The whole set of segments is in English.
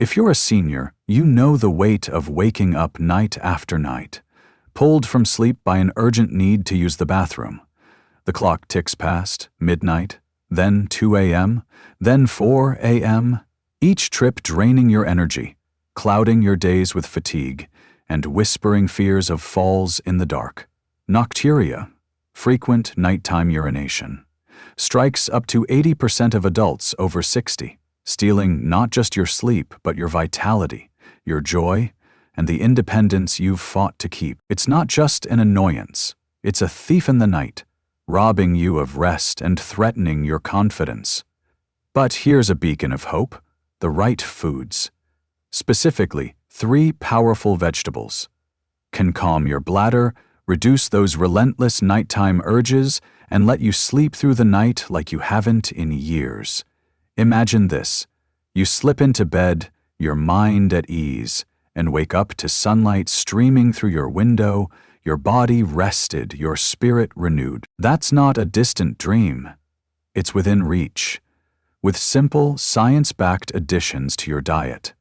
If you're a senior, you know the weight of waking up night after night, pulled from sleep by an urgent need to use the bathroom. The clock ticks past midnight, then 2 a.m., then 4 a.m., each trip draining your energy, clouding your days with fatigue, and whispering fears of falls in the dark. Nocturia, frequent nighttime urination, strikes up to 80% of adults over 60, stealing not just your sleep but your vitality, your joy, and the independence you've fought to keep. It's not just an annoyance, it's a thief in the night, robbing you of rest and threatening your confidence. But here's a beacon of hope: the right foods. Specifically, 3 powerful vegetables can calm your bladder, reduce those relentless nighttime urges, and let you sleep through the night like you haven't in years. Imagine this: you slip into bed, your mind at ease, and wake up to sunlight streaming through your window, your body rested, your spirit renewed. That's not a distant dream. It's within reach, with simple, science-backed additions to your diet.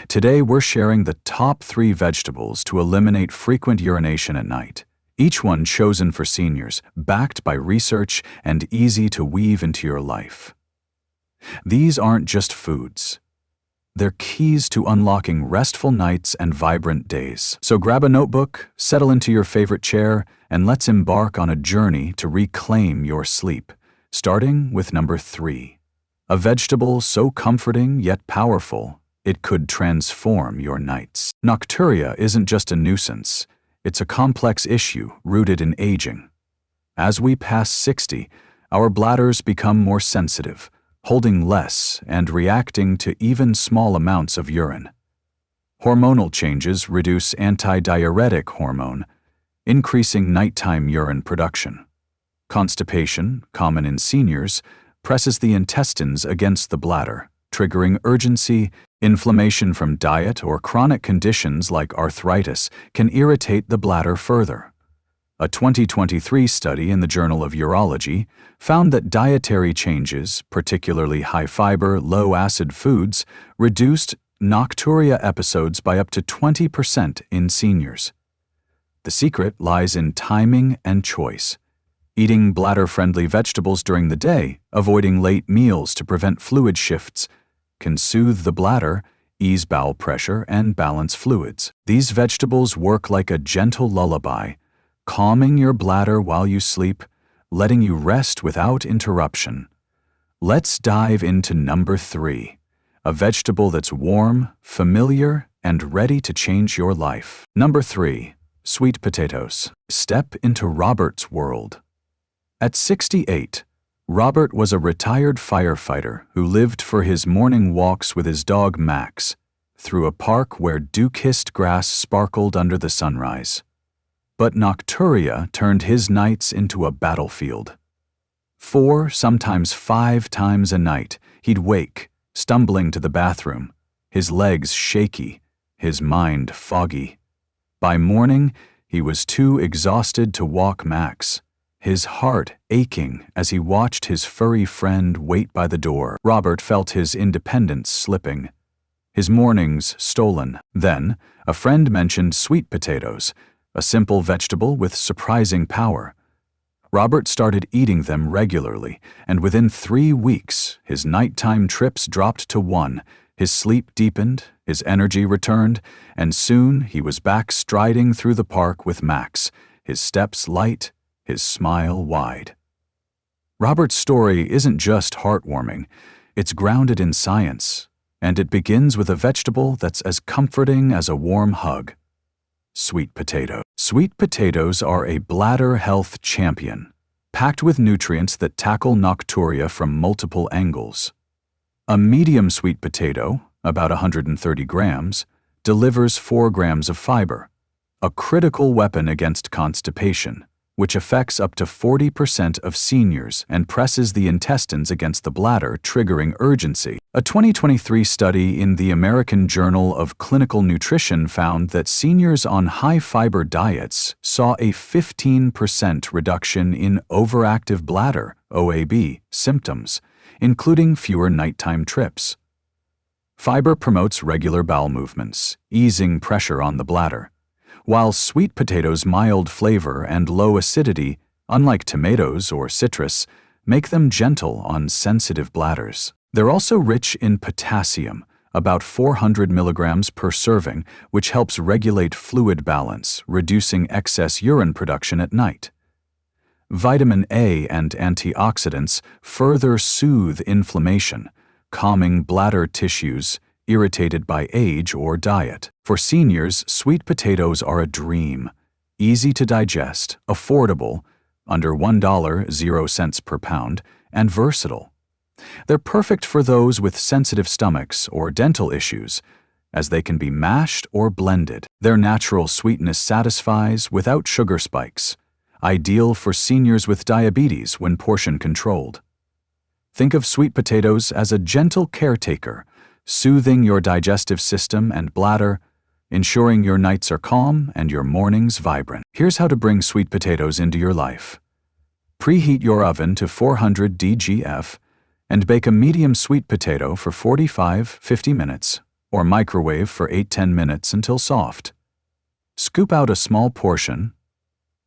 Today, we're sharing the top 3 vegetables to eliminate frequent urination at night, each one chosen for seniors, backed by research and easy to weave into your life. These aren't just foods. They're keys to unlocking restful nights and vibrant days. So grab a notebook, settle into your favorite chair, and let's embark on a journey to reclaim your sleep, starting with number 3. A vegetable so comforting yet powerful, it could transform your nights. Nocturia isn't just a nuisance, it's a complex issue rooted in aging. As we pass 60, our bladders become more sensitive, holding less and reacting to even small amounts of urine. Hormonal changes reduce antidiuretic hormone, increasing nighttime urine production. Constipation, common in seniors, presses the intestines against the bladder, triggering urgency. Inflammation from diet or chronic conditions like arthritis can irritate the bladder further. A 2023 study in the Journal of Urology found that dietary changes, particularly high-fiber, low-acid foods, reduced nocturia episodes by up to 20% in seniors. The secret lies in timing and choice. Eating bladder-friendly vegetables during the day, avoiding late meals to prevent fluid shifts, can soothe the bladder, ease bowel pressure, and balance fluids. These vegetables work like a gentle lullaby, calming your bladder while you sleep, letting you rest without interruption. Let's dive into number 3, a vegetable that's warm, familiar, and ready to change your life. Number 3, sweet potatoes. Step into Robert's world. At 68, Robert was a retired firefighter who lived for his morning walks with his dog Max, through a park where dew-kissed grass sparkled under the sunrise. But nocturia turned his nights into a battlefield. 4, sometimes 5 times a night, he'd wake, stumbling to the bathroom, his legs shaky, his mind foggy. By morning, he was too exhausted to walk Max, his heart aching as he watched his furry friend wait by the door. Robert felt his independence slipping, his mornings stolen. Then, a friend mentioned sweet potatoes, a simple vegetable with surprising power. Robert started eating them regularly, and within 3 weeks, his nighttime trips dropped to 1, his sleep deepened, his energy returned, and soon he was back striding through the park with Max, his steps light, his smile wide. Robert's story isn't just heartwarming, it's grounded in science, and it begins with a vegetable that's as comforting as a warm hug: sweet potato. Sweet potatoes are a bladder health champion, packed with nutrients that tackle nocturia from multiple angles. A medium sweet potato, about 130 grams, delivers 4 grams of fiber, a critical weapon against constipation, which affects up to 40% of seniors and presses the intestines against the bladder, triggering urgency. A 2023 study in the American Journal of Clinical Nutrition found that seniors on high-fiber diets saw a 15% reduction in overactive bladder (OAB) symptoms, including fewer nighttime trips. Fiber promotes regular bowel movements, easing pressure on the bladder, while sweet potatoes' mild flavor and low acidity, unlike tomatoes or citrus, make them gentle on sensitive bladders. They're also rich in potassium, about 400 milligrams per serving, which helps regulate fluid balance, reducing excess urine production at night. Vitamin A and antioxidants further soothe inflammation, calming bladder tissues irritated by age or diet. For seniors, sweet potatoes are a dream. Easy to digest, affordable, under $1.00 per pound, and versatile. They're perfect for those with sensitive stomachs or dental issues, as they can be mashed or blended. Their natural sweetness satisfies without sugar spikes, ideal for seniors with diabetes when portion controlled. Think of sweet potatoes as a gentle caretaker, soothing your digestive system and bladder, ensuring your nights are calm and your mornings vibrant. Here's how to bring sweet potatoes into your life. Preheat your oven to 400 DGF and bake a medium sweet potato for 45-50 minutes, or microwave for 8-10 minutes until soft. Scoop out a small portion,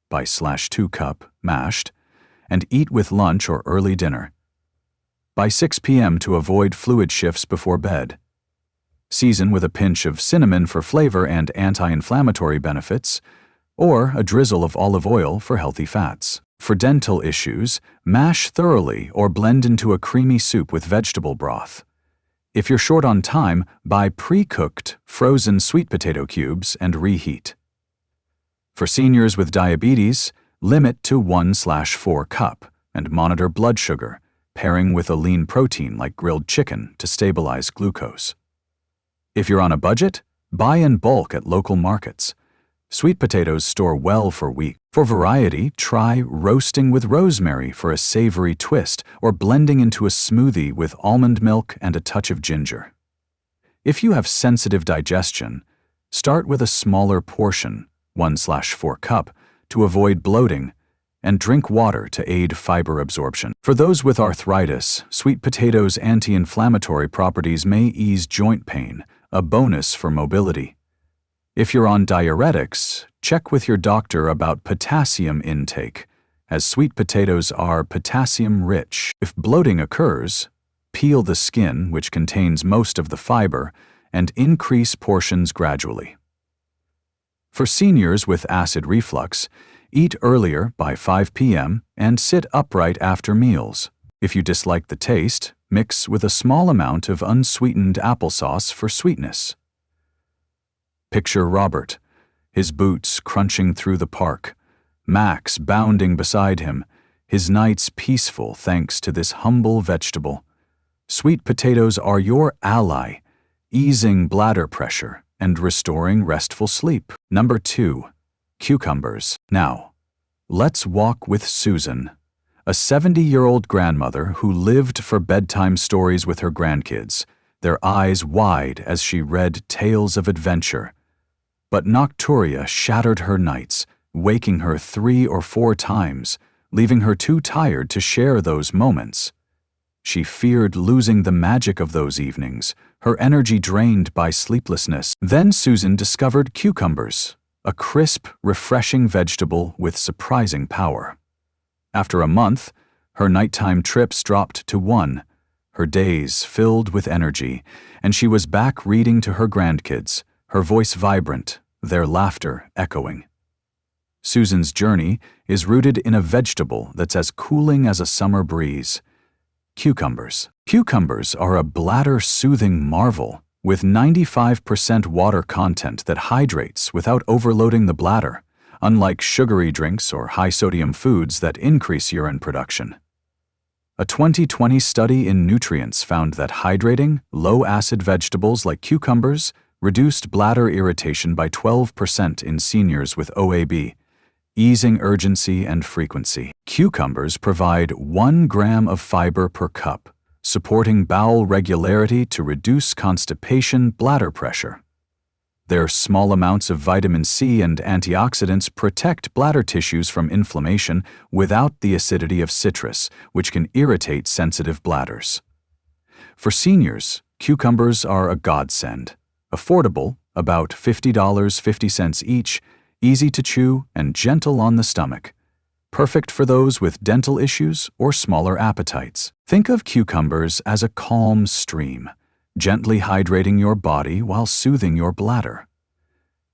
by /2 cup, mashed, and eat with lunch or early dinner. By 6 p.m. to avoid fluid shifts before bed. Season with a pinch of cinnamon for flavor and anti-inflammatory benefits, or a drizzle of olive oil for healthy fats. For dental issues, mash thoroughly or blend into a creamy soup with vegetable broth. If you're short on time, buy pre-cooked, frozen sweet potato cubes and reheat. For seniors with diabetes, limit to 1/4 cup and monitor blood sugar, pairing with a lean protein like grilled chicken to stabilize glucose. If you're on a budget, buy in bulk at local markets. Sweet potatoes store well for weeks. For variety, try roasting with rosemary for a savory twist or blending into a smoothie with almond milk and a touch of ginger. If you have sensitive digestion, start with a smaller portion, 1/4 cup, to avoid bloating, and drink water to aid fiber absorption. For those with arthritis, sweet potatoes' anti-inflammatory properties may ease joint pain, a bonus for mobility. If you're on diuretics, check with your doctor about potassium intake, as sweet potatoes are potassium-rich. If bloating occurs, peel the skin, which contains most of the fiber, and increase portions gradually. For seniors with acid reflux, eat earlier by 5 p.m. and sit upright after meals. If you dislike the taste, mix with a small amount of unsweetened applesauce for sweetness. Picture Robert, his boots crunching through the park, Max bounding beside him, his nights peaceful thanks to this humble vegetable. Sweet potatoes are your ally, easing bladder pressure and restoring restful sleep. Number 2. Cucumbers. Now, let's walk with Susan, a 70-year-old grandmother who lived for bedtime stories with her grandkids, their eyes wide as she read tales of adventure. But nocturia shattered her nights, waking her 3 or 4 times, leaving her too tired to share those moments. She feared losing the magic of those evenings, her energy drained by sleeplessness. Then Susan discovered cucumbers, a crisp, refreshing vegetable with surprising power. After a month, her nighttime trips dropped to 1, her days filled with energy, and she was back reading to her grandkids, her voice vibrant, their laughter echoing. Susan's journey is rooted in a vegetable that's as cooling as a summer breeze. Cucumbers. Cucumbers are a bladder-soothing marvel, with 95% water content that hydrates without overloading the bladder, unlike sugary drinks or high-sodium foods that increase urine production. A 2020 study in nutrients found that hydrating, low-acid vegetables like cucumbers reduced bladder irritation by 12% in seniors with OAB, easing urgency and frequency. Cucumbers provide 1 gram of fiber per cup, supporting bowel regularity to reduce constipation bladder pressure. Their small amounts of vitamin C and antioxidants protect bladder tissues from inflammation without the acidity of citrus, which can irritate sensitive bladders. For seniors, cucumbers are a godsend. Affordable, about $50.50 each, easy to chew and gentle on the stomach. Perfect for those with dental issues or smaller appetites. Think of cucumbers as a calm stream, gently hydrating your body while soothing your bladder.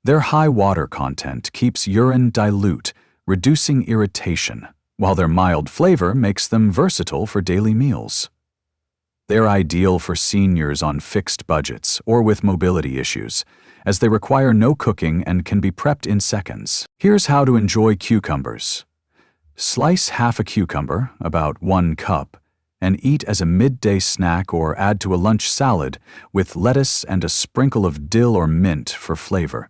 Their high water content keeps urine dilute, reducing irritation, while their mild flavor makes them versatile for daily meals. They're ideal for seniors on fixed budgets or with mobility issues, as they require no cooking and can be prepped in seconds. Here's how to enjoy cucumbers. Slice half a cucumber, about 1 cup, and eat as a midday snack or add to a lunch salad with lettuce and a sprinkle of dill or mint for flavor.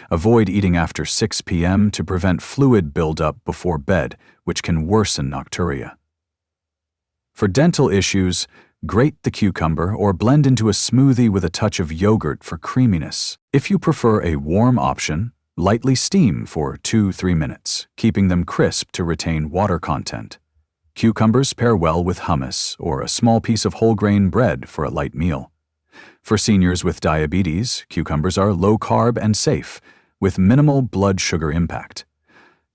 Avoid eating after 6 p.m. to prevent fluid buildup before bed, which can worsen nocturia. For dental issues, grate the cucumber or blend into a smoothie with a touch of yogurt for creaminess. If you prefer a warm option, lightly steam for 2-3 minutes, keeping them crisp to retain water content. Cucumbers pair well with hummus or a small piece of whole grain bread for a light meal. For seniors with diabetes, cucumbers are low-carb and safe, with minimal blood sugar impact.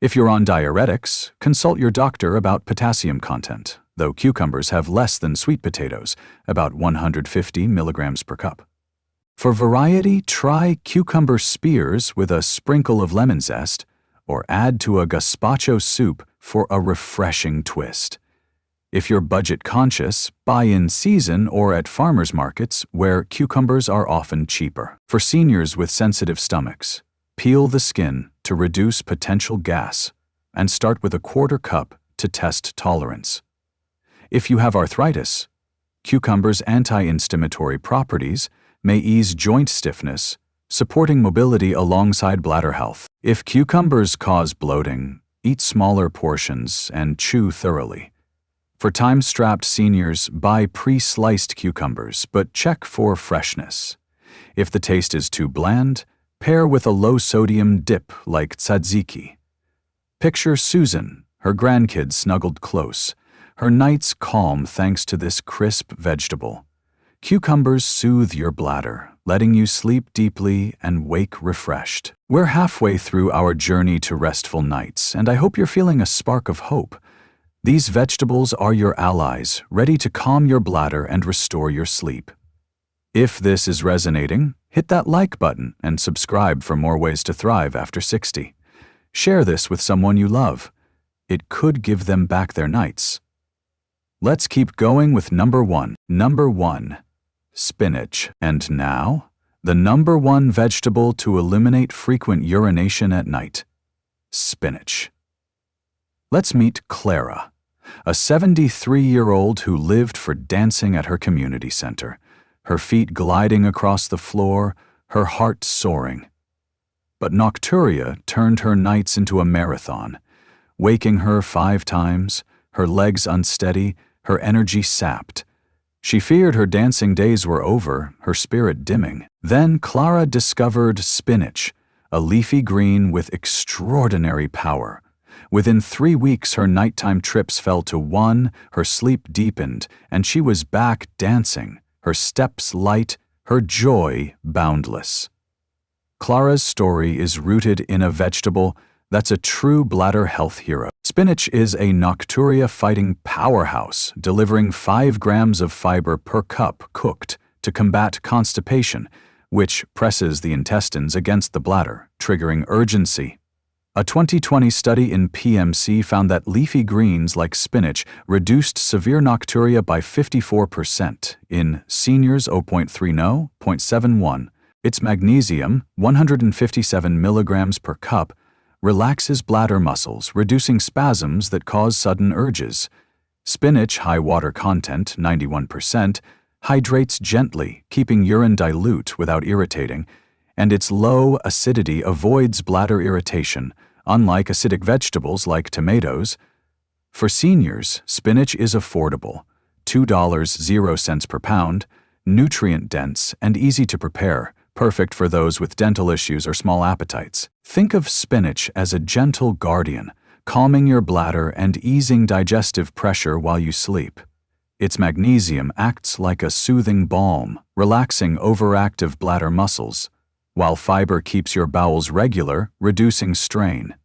If you're on diuretics, consult your doctor about potassium content, though cucumbers have less than sweet potatoes, about 150 milligrams per cup. For variety, try cucumber spears with a sprinkle of lemon zest, or add to a gazpacho soup for a refreshing twist. If you're budget-conscious, buy in season or at farmers markets where cucumbers are often cheaper. For seniors with sensitive stomachs, peel the skin to reduce potential gas and start with a 1/4 cup to test tolerance. If you have arthritis, cucumbers' anti-inflammatory properties may ease joint stiffness, supporting mobility alongside bladder health. If cucumbers cause bloating, eat smaller portions and chew thoroughly. For time-strapped seniors, buy pre-sliced cucumbers, but check for freshness. If the taste is too bland, pair with a low-sodium dip like tzatziki. Picture Susan, her grandkids snuggled close, her nights calm thanks to this crisp vegetable. Cucumbers soothe your bladder, letting you sleep deeply and wake refreshed. We're halfway through our journey to restful nights, and I hope you're feeling a spark of hope. These vegetables are your allies, ready to calm your bladder and restore your sleep. If this is resonating, hit that like button and subscribe for more ways to thrive after 60. Share this with someone you love. It could give them back their nights. Let's keep going with number 1. Number 1. Spinach. And now, the number 1 vegetable to eliminate frequent urination at night. Spinach. Let's meet Clara, a 73-year-old who lived for dancing at her community center, her feet gliding across the floor, her heart soaring. But nocturia turned her nights into a marathon, waking her 5 times, her legs unsteady, her energy sapped. She feared her dancing days were over, her spirit dimming. Then Clara discovered spinach, a leafy green with extraordinary power. Within 3 weeks, her nighttime trips fell to 1, her sleep deepened, and she was back dancing, her steps light, her joy boundless. Clara's story is rooted in a vegetable that's a true bladder health hero. Spinach is a nocturia-fighting powerhouse, delivering 5 grams of fiber per cup cooked to combat constipation, which presses the intestines against the bladder, triggering urgency. A 2020 study in PMC found that leafy greens like spinach reduced severe nocturia by 54% in seniors 0.30, 0.71. Its magnesium, 157 milligrams per cup, relaxes bladder muscles, reducing spasms that cause sudden urges. Spinach, high water content, 91%, hydrates gently, keeping urine dilute without irritating, and its low acidity avoids bladder irritation, unlike acidic vegetables like tomatoes. For seniors, spinach is affordable, $2.00 per pound, nutrient-dense, and easy to prepare, perfect for those with dental issues or small appetites. Think of spinach as a gentle guardian, calming your bladder and easing digestive pressure while you sleep. Its magnesium acts like a soothing balm, relaxing overactive bladder muscles, while fiber keeps your bowels regular, reducing strain.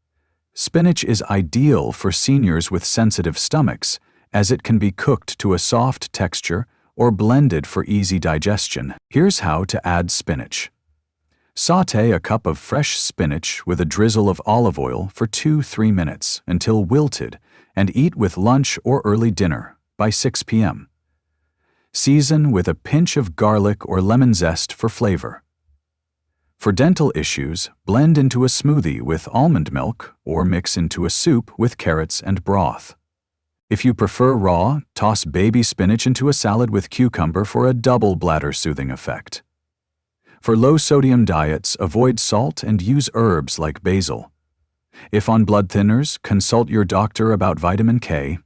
Spinach is ideal for seniors with sensitive stomachs, as it can be cooked to a soft texture or blended for easy digestion. Here's how to add spinach. Sauté a cup of fresh spinach with a drizzle of olive oil for 2-3 minutes until wilted, and eat with lunch or early dinner by 6 p.m. Season with a pinch of garlic or lemon zest for flavor. For dental issues, blend into a smoothie with almond milk or mix into a soup with carrots and broth. If you prefer raw, toss baby spinach into a salad with cucumber for a double bladder soothing effect. For low-sodium diets, avoid salt and use herbs like basil. If on blood thinners, consult your doctor about vitamin K.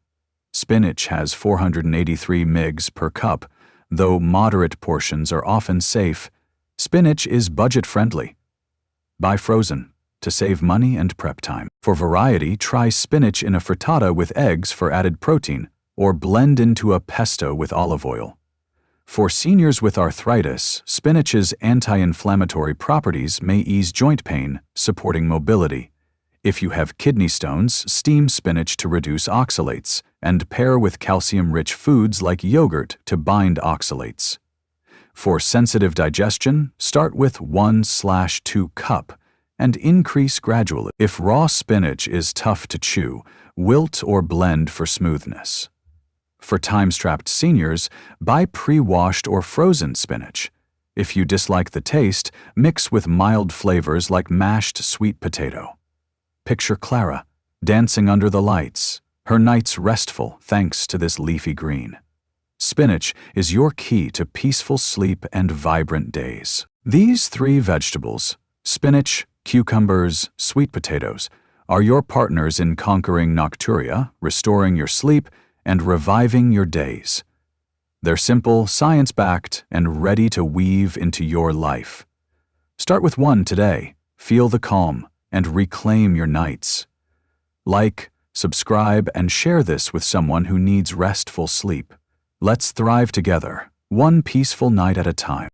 Spinach has 483 mg per cup, though moderate portions are often safe. Spinach is budget-friendly. Buy frozen to save money and prep time. For variety, try spinach in a frittata with eggs for added protein, or blend into a pesto with olive oil. For seniors with arthritis, spinach's anti-inflammatory properties may ease joint pain, supporting mobility. If you have kidney stones, steam spinach to reduce oxalates, and pair with calcium-rich foods like yogurt to bind oxalates. For sensitive digestion, start with 1/2 cup and increase gradually. If raw spinach is tough to chew, wilt or blend for smoothness. For time-strapped seniors, buy pre-washed or frozen spinach. If you dislike the taste, mix with mild flavors like mashed sweet potato. Picture Clara, dancing under the lights, her nights restful thanks to this leafy green. Spinach is your key to peaceful sleep and vibrant days. These 3 vegetables, spinach, cucumbers, sweet potatoes, are your partners in conquering nocturia, restoring your sleep, and reviving your days. They're simple, science-backed, and ready to weave into your life. Start with one today, feel the calm, and reclaim your nights. Like, subscribe, and share this with someone who needs restful sleep. Let's thrive together, one peaceful night at a time.